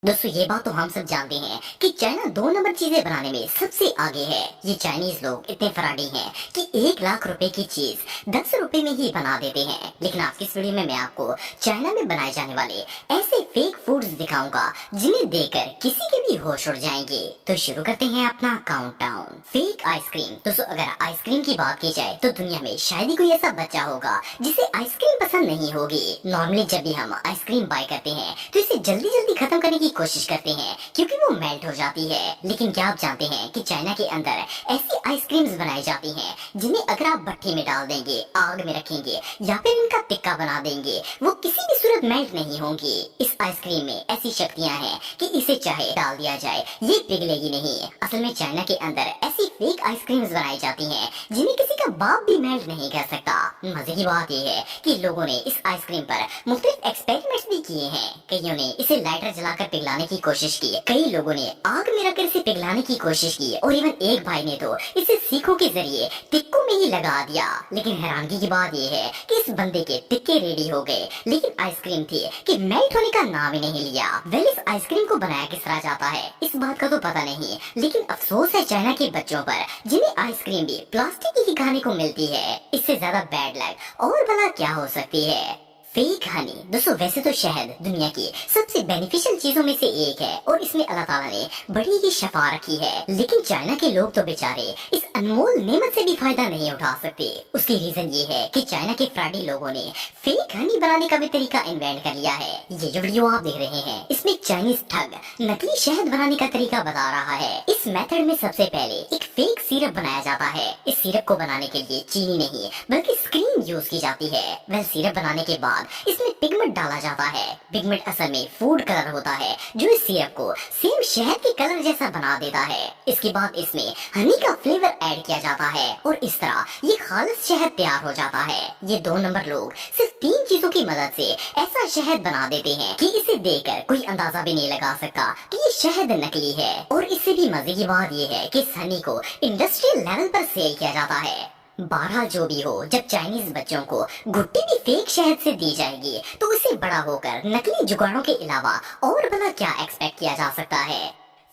दोस्तों ये बात तो हम सब जानते हैं कि चाइना 2 नंबर चीजें बनाने में सबसे आगे है। ये चाइनीज लोग इतने फराडी हैं कि 1 लाख रुपए की चीज 10 रुपए में ही बना देते हैं। लेकिन आज की इस वीडियो में मैं आपको चाइना में बनाए जाने वाले ऐसे फेक फूड्स दिखाऊंगा जिन्हें देखकर किसी के भी होश उड़ जाएंगे। तो शुरू करते हैं अपना काउंटडाउन। Fake ice cream. दोस्तों अगर आइसक्रीम की बात की जाए तो दुनिया में शायद ही कोई ऐसा बच्चा होगा जिसे आइसक्रीम पसंद नहीं होगी। नॉर्मली जब भी हम आइसक्रीम बाय करते हैं तो इसे जल्दी जल्दी खत्म करने की कोशिश करते हैं क्योंकि वो मेल्ट हो जाती है। लेकिन क्या आप जानते हैं कि चाइना के अंदर ऐसी आइसक्रीम्स बनाई जाती हैं जिन्हें अगर आप भट्टी में डाल देंगे, आग में रखेंगे या फिर इनका टिक्का बना देंगे, वो किसी भी सूरत मेल्ट नहीं होंगी। इस आइसक्रीम में ऐसी शक्तियां हैं कि इसे चाहे डाल दिया जाए ये पिघलेगी नहीं। असल में चाइना के अंदर ऐसी फेक आइसक्रीम्स बनाई जाती हैं जिन्हें किसी का बाप भी मेल्ट नहीं कर सकता। मजे की बात यह है कि लोगों ने इस आइसक्रीम पर मुख्तलिफ एक्सपेरिमेंट्स भी किए हैं। कईयों ने इसे लाइटर जलाकर पिघलाने की कोशिश की, कई लोगों ने आग में रखकर इसे पिघलाने की कोशिश की और इवन एक भाई ने तो इसे सीखों के जरिए टिक्कों में ही लगा दिया। लेकिन हैरानगी की बात यह है कि इस बंदे के टिक्के रेडी हो गए लेकिन आइसक्रीम थी कि मेल्ट होने का नाम ही नहीं लिया। वेल इस आइसक्रीम को बनाया किस तरह जाता है इस बात का तो पता नहीं, लेकिन अफसोस है चाइना के बच्चों पर जिन्हें आइसक्रीम भी प्लास्टिक की खाने को मिलती है। इससे ज्यादा बैड लक और भला क्या हो सकती है। फेक हनी। दोस्तों वैसे तो शहद दुनिया की सबसे बेनिफिशियल चीजों में से एक है और इसमें अल्लाह ताला ने बड़ी ही शफा रखी है। लेकिन चाइना के लोग तो बेचारे इस अनमोल नेमत से भी फायदा नहीं उठा सकते। उसकी रीजन ये है कि चाइना के फ्राडी लोगों ने फेक हनी बनाने का भी तरीका इन्वेंट कर लिया है। ये जो वीडियो आप देख रहे हैं इसमें चाइनीज ठग नकली शहद बनाने का तरीका बता रहा है। इस मेथड में सबसे पहले एक फेक सिरप बनाया जाता है। इस सिरप को बनाने के लिए चीनी नहीं बल्कि स्क्रीम यूज की जाती है। वह सिरप बनाने के बाद इसमें पिगमेंट डाला जाता है। पिगमेंट असल में फूड कलर होता है जो इस सिरप को सेम शहद के कलर जैसा बना देता है। इसके बाद इसमें हनी का फ्लेवर ऐड किया जाता है और इस तरह ये खालिस शहद तैयार हो जाता है। ये 2 नंबर लोग सिर्फ 3 चीजों की मदद से ऐसा शहद बना देते हैं कि इसे देखकर कोई अंदाजा भी नहीं लगा सकता कि ये शहद नकली है। और इससे भी मजे की बात ये है कि इस हनी को इंडस्ट्रियल लेवल पर सेल किया जाता है। 12 जो भी हो, जब चाइनीज बच्चों को गुट्टी भी फेक शहद से दी जाएगी तो उसे बड़ा होकर नकली जुगाड़ों के अलावा और भला क्या एक्सपेक्ट किया जा सकता है।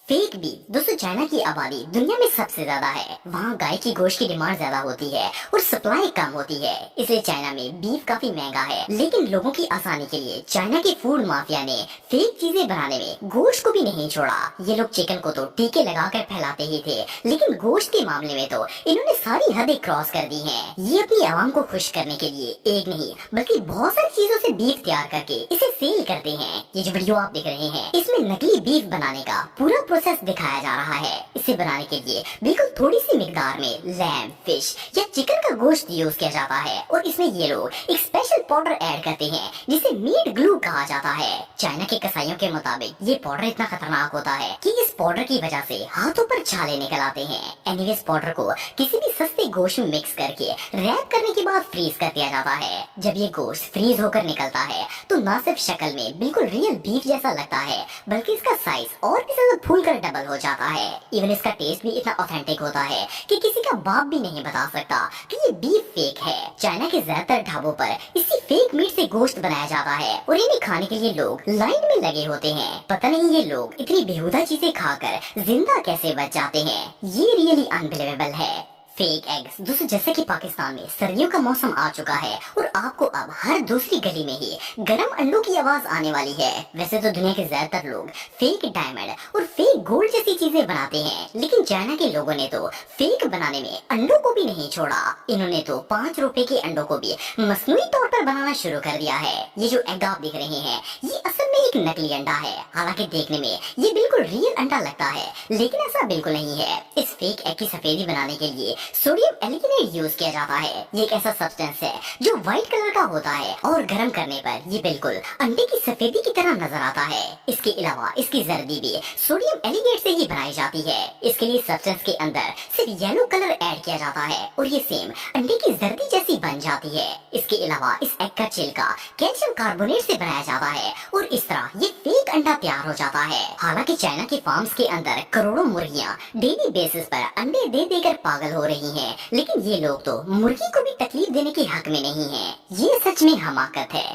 Fake beef. दोस्तों चाइना की आबादी दुनिया में सबसे ज्यादा है। वहाँ गाय की गोश्त की डिमांड ज्यादा होती है और सप्लाई कम होती है, इसलिए चाइना में बीफ काफी महंगा है। लेकिन लोगों की आसानी के लिए चाइना के फूड माफिया ने फेक चीजें बनाने में गोश्त को भी नहीं छोड़ा। ये लोग चिकन को तो टीके लगाकर फैलाते ही थे, लेकिन गोश्त के मामले में तो इन्होंने सारी हदें क्रॉस कर दी है। ये अपनी आवाम को खुश करने के लिए एक नहीं बल्कि बहुत सारी चीजों से बीफ तैयार करके इसे सेल करते हैं। ये जो वीडियो आप देख रहे हैं इसमें नकली बीफ बनाने का पूरा प्रोसेस दिखाया जा रहा है। इसे बनाने के लिए बिल्कुल थोड़ी सी मिकदार में लैम, फिश या चिकन का गोश्त यूज किया जाता है और इसमें ये लोग एक स्पेशल पाउडर ऐड करते हैं जिसे मीट ग्लू कहा जाता है। चाइना के कसाईयों के मुताबिक ये पाउडर इतना खतरनाक होता है कि इस पाउडर की वजह से हाथों पर छाले निकल आते हैं। एनीवेज पाउडर को किसी भी सस्ते गोश्त में मिक्स करके रैप करने के बाद फ्रीज कर दिया जाता है। जब ये गोश्त फ्रीज होकर निकलता है तो न सिर्फ शक्ल में बिल्कुल रियल बीफ जैसा लगता है बल्कि इसका साइज और भी ज्यादा फूलकर डबल हो जाता है। इवन इसका टेस्ट भी इतना ऑथेंटिक होता है कि किसी का बाप भी नहीं बता सकता कि ये बीफ फेक है। चाइना के ज्यादातर ढाबों पर इसी फेक मीट से गोश्त बनाया जाता है और इन्हें खाने के लिए लोग लाइन में लगे होते हैं। पता नहीं ये लोग इतनी बेहुदा चीजें खाकर जिंदा कैसे बच जाते हैं। ये रियली अनबिलीवेबल है। Fake eggs. दोस्तों जैसे कि पाकिस्तान में सर्दियों का मौसम आ चुका है और आपको अब हर दूसरी गली में ही गर्म अंडों की आवाज आने वाली है। वैसे तो दुनिया के ज्यादातर लोग फेक डायमंड और फेक गोल्ड जैसी चीजें बनाते हैं, लेकिन चाइना के लोगों ने तो फेक बनाने में अंडों को भी नहीं छोड़ा। इन्होंने तो 5 रुपए के अंडों को भी मसनूई तौर पर बनाना शुरू कर दिया है। ये जो एग आप देख रहे हैं ये असल में एक नकली अंडा है। हालांकि देखने में ये बिल्कुल रियल अंडा लगता है, लेकिन ऐसा बिल्कुल नहीं है। इस फेक एग की सफेदी बनाने के लिए सोडियम एल्गिनेट यूज किया जाता है। ये एक ऐसा सब्सटेंस है जो व्हाइट कलर का होता है और गर्म करने पर ये बिल्कुल अंडे की सफेदी की तरह नजर आता है। इसके अलावा इसकी जर्दी भी सोडियम एल्गिनेट से ही बनाई जाती है। इसके लिए सब्सटेंस के अंदर सिर्फ येलो कलर ऐड किया जाता है और ये सेम अंडे की जर्दी जैसी बन जाती है। इसके अलावा इस एग का छिलका कैल्शियम कार्बोनेट से बनाया जाता है और इस तरह ये फेक अंडा तैयार हो जाता है। हालांकि चाइना के फार्म्स के अंदर करोड़ों मुर्गियां डेली बेसिस पर अंडे दे देकर पागल हो रही हैं, लेकिन ये लोग तो मुर्गी को भी तकलीफ देने के हक में नहीं हैं। ये सच में हमाकत है।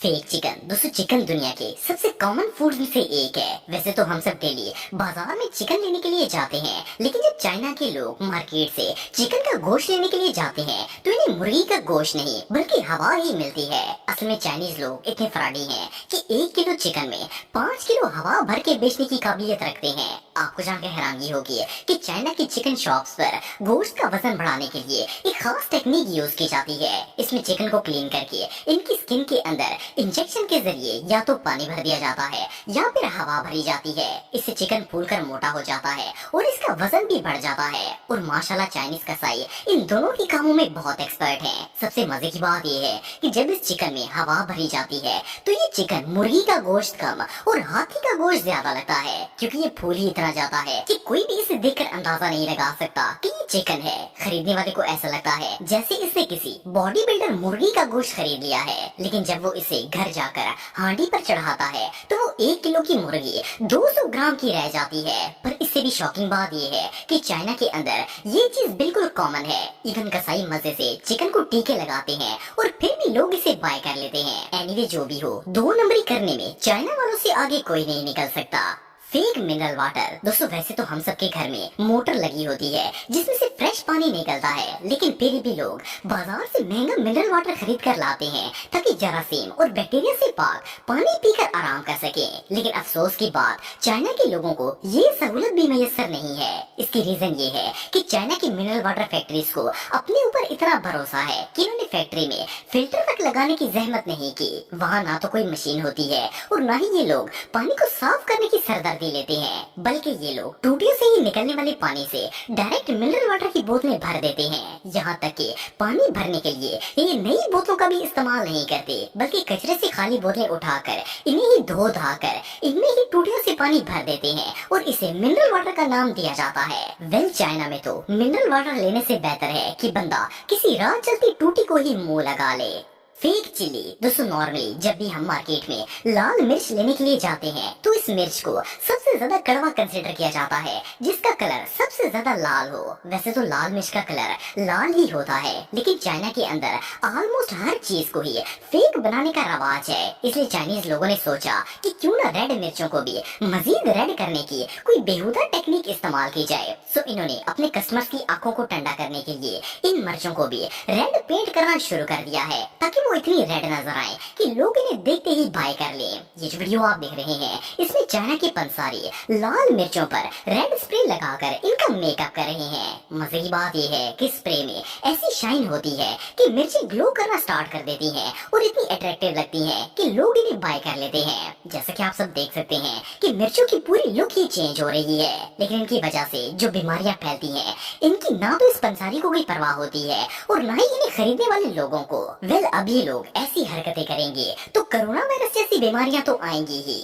फेक चिकन दोस्तों, चिकन दुनिया के सबसे कॉमन फूड में से एक है। वैसे तो हम सब डेली बाजार में चिकन लेने के लिए जाते हैं, लेकिन जब चाइना के लोग मार्केट से चिकन का गोश्त लेने के लिए जाते हैं तो इन्हें मुर्गी का गोश्त नहीं बल्कि हवा ही मिलती है। असल में चाइनीज लोग इतने फराडी हैं कि 1 किलो चिकन में 5 किलो हवा भर के बेचने की काबिलियत रखते हैं। आपको जानकर हैरानी होगी कि चाइना की चिकन शॉप्स पर गोश्त का वजन बढ़ाने के लिए एक खास टेक्निक यूज की जाती है। इसमें चिकन को क्लीन करके इनकी स्किन के अंदर इंजेक्शन के जरिए या तो पानी भर दिया जाता है या फिर हवा भरी जाती है। इससे चिकन फूलकर मोटा हो जाता है और इसका वजन भी बढ़ जाता है। और माशाल्लाह चाइनीज कसाई इन दोनों ही कामों में बहुत एक्सपर्ट हैं। सबसे मजे की बात यह है कि जब इस चिकन में हवा भरी जाती है तो ये चिकन मुर्गी का गोश्त कम और हाथी का गोश्त ज्यादा लगता है, क्योंकि ये फूल ही इतना जाता है कि कोई भी इसे देखकर अंदाजा नहीं लगा सकता कि ये चिकन है। खरीदने वाले को ऐसा लगता है जैसे इसने किसी बॉडी बिल्डर मुर्गी का गोश्त खरीद लिया है। लेकिन जब वो इसे घर जाकर हांडी पर चढ़ाता है तो वो 1 किलो की मुर्गी 200 ग्राम की रह जाती है। पर इससे भी शॉकिंग बात ये है कि चाइना के अंदर ये चीज बिल्कुल कॉमन है। इवन कसाई मजे से चिकन को टीके लगाते हैं और फिर भी लोग इसे बाय कर लेते हैं। एनीवे जो भी हो, 2 नंबरी करने में चाइना वालों से आगे कोई नहीं निकल सकता। फेक मिनरल वाटर दोस्तों, वैसे तो हम सबके घर में मोटर लगी होती है जिसमें से फ्रेश पानी निकलता है, लेकिन फिर भी लोग बाजार से महंगा मिनरल वाटर खरीद कर लाते हैं ताकि जरासीम और बैक्टीरिया से पाक पानी पीकर आराम कर सकें। लेकिन अफसोस की बात, चाइना के लोगों को ये सहूलत भी मैसर नहीं है। इसकी रीजन ये है कि चाइना की मिनरल वाटर फैक्ट्रीज को अपने ऊपर इतना भरोसा है कि उन्होंने फैक्ट्री में फिल्टर तक लगाने की जहमत नहीं की। वहाँ ना तो कोई मशीन होती है और ना ही ये लोग पानी को साफ करने की सरदर्दी लेते हैं, बल्कि ये लोग टूटियों से ही निकलने वाले पानी से डायरेक्ट मिनरल वाटर की बोतलें भर देते हैं। यहाँ तक कि पानी भरने के लिए ये नई बोतलों का भी इस्तेमाल नहीं करते, बल्कि कचरे से खाली बोतलें उठाकर इन्हें ही धो धाकर इनमें ही टूटियों से पानी भर देते हैं और इसे मिनरल वाटर का नाम दिया जाता है। वेल चाइना में तो मिनरल वाटर लेने से बेहतर है कि बंदा किसी राह चलती टूटी को ही मुंह लगा ले। फेक चिली दोस्तों, नॉर्मली जब भी हम मार्केट में लाल मिर्च लेने के लिए जाते हैं तो इस मिर्च को सबसे ज्यादा कड़वा कंसीडर किया जाता है जिसका कलर सबसे ज्यादा लाल हो। वैसे तो लाल मिर्च का कलर लाल ही होता है, लेकिन चाइना के अंदर ऑलमोस्ट हर चीज को ही फेक बनाने का रवाज है। इसलिए चाइनीज लोगों ने सोचा कि क्यों ना रेड मिर्चों को भी मजीद रेड करने की कोई बेहुदा टेक्निक इस्तेमाल की जाए। सो इन्होंने अपने कस्टमर्स की आंखों को ठंडा करने के लिए इन मिर्चों को भी रेड पेंट करना शुरू कर दिया है ताकि वो इतनी रेड नजर आए कि लोग इन्हें देखते ही बाय कर लें। ये जो वीडियो आप देख रहे हैं इसमें चाइना के पंसारी लाल मिर्चों पर रेड स्प्रे लगाकर इनका मेकअप कर रहे हैं। मजे की बात ये है कि स्प्रे में ऐसी शाइन होती है कि मिर्चें ग्लो करना स्टार्ट कर देती हैं और इतनी अट्रैक्टिव लगती हैं कि लोग इन्हें बाय कर लेते हैं। जैसा कि आप सब देख सकते हैं कि मिर्चों की पूरी लुक ही चेंज हो रही है, लेकिन इनकी वजह से जो बीमारियां फैलती हैं इनकी ना तो इस पंसारी को कोई परवाह होती है और ना ही इन्हें खरीदने वाले लोगों को। वेल अब ये लोग ऐसी हरकतें करेंगे तो कोरोना वायरस जैसी बीमारियां तो आएंगी ही।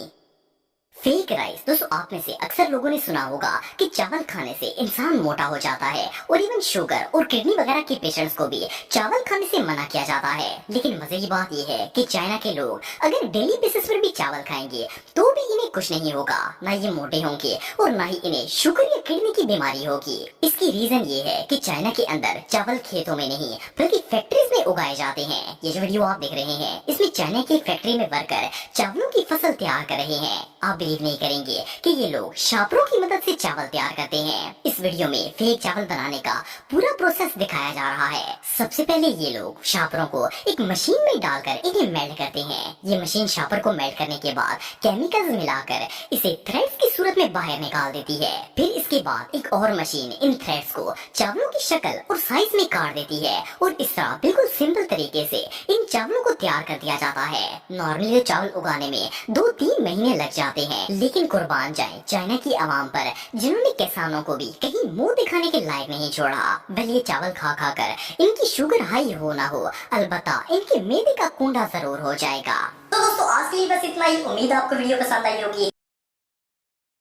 फेक राइस दोस्तों, आप में से अक्सर लोगों ने सुना होगा कि चावल खाने से इंसान मोटा हो जाता है और इवन शुगर और किडनी वगैरह के पेशेंट्स को भी चावल खाने से मना किया जाता है। लेकिन मजे की बात यह है कि चाइना के लोग अगर डेली बेसिस पर भी चावल खाएंगे तो भी इन्हें कुछ नहीं होगा, ना ये मोटे होंगे और ना ही इन्हें शुगर या किडनी की बीमारी होगी। इसकी रीजन ये है कि चाइना के अंदर चावल खेतों में नहीं बल्कि फैक्ट्रीज में उगाए जाते हैं। ये जो वीडियो आप देख रहे हैं इसमें चाइना की फैक्ट्री में वर्कर चावलों की फसल तैयार कर रहे हैं। आप बिलीव नहीं करेंगे कि ये लोग शापरों की मदद से चावल तैयार करते हैं। इस वीडियो में फेक चावल बनाने का पूरा प्रोसेस दिखाया जा रहा है। सबसे पहले ये लोग शापरों को एक मशीन में डालकर इन्हें मेल्ट करते हैं। ये मशीन शापर को मेल्ट करने के बाद केमिकल्स मिलाकर इसे थ्रेड्स की सूरत में बाहर निकाल देती है। फिर इसके बाद एक और मशीन इन थ्रेड्स को चावलों की शक्ल और साइज में काट देती है और इस तरह बिल्कुल सिंपल तरीके से इन चावलों को तैयार कर दिया जाता है। नॉर्मली चावल उगाने में 2-3 महीने लग जाते हैं, लेकिन कुर्बान जाए चाइना की आवाम पर जिन्होंने किसानों को भी कहीं मुंह दिखाने के लायक नहीं छोड़ा। भले ये चावल खा खा कर इनकी शुगर हाई हो ना हो, अलबत्ता इनके मैदे का कुंडा जरूर हो जाएगा। तो दोस्तों आज के लिए बस इतना ही। उम्मीद आपको वीडियो पसंद आई होगी।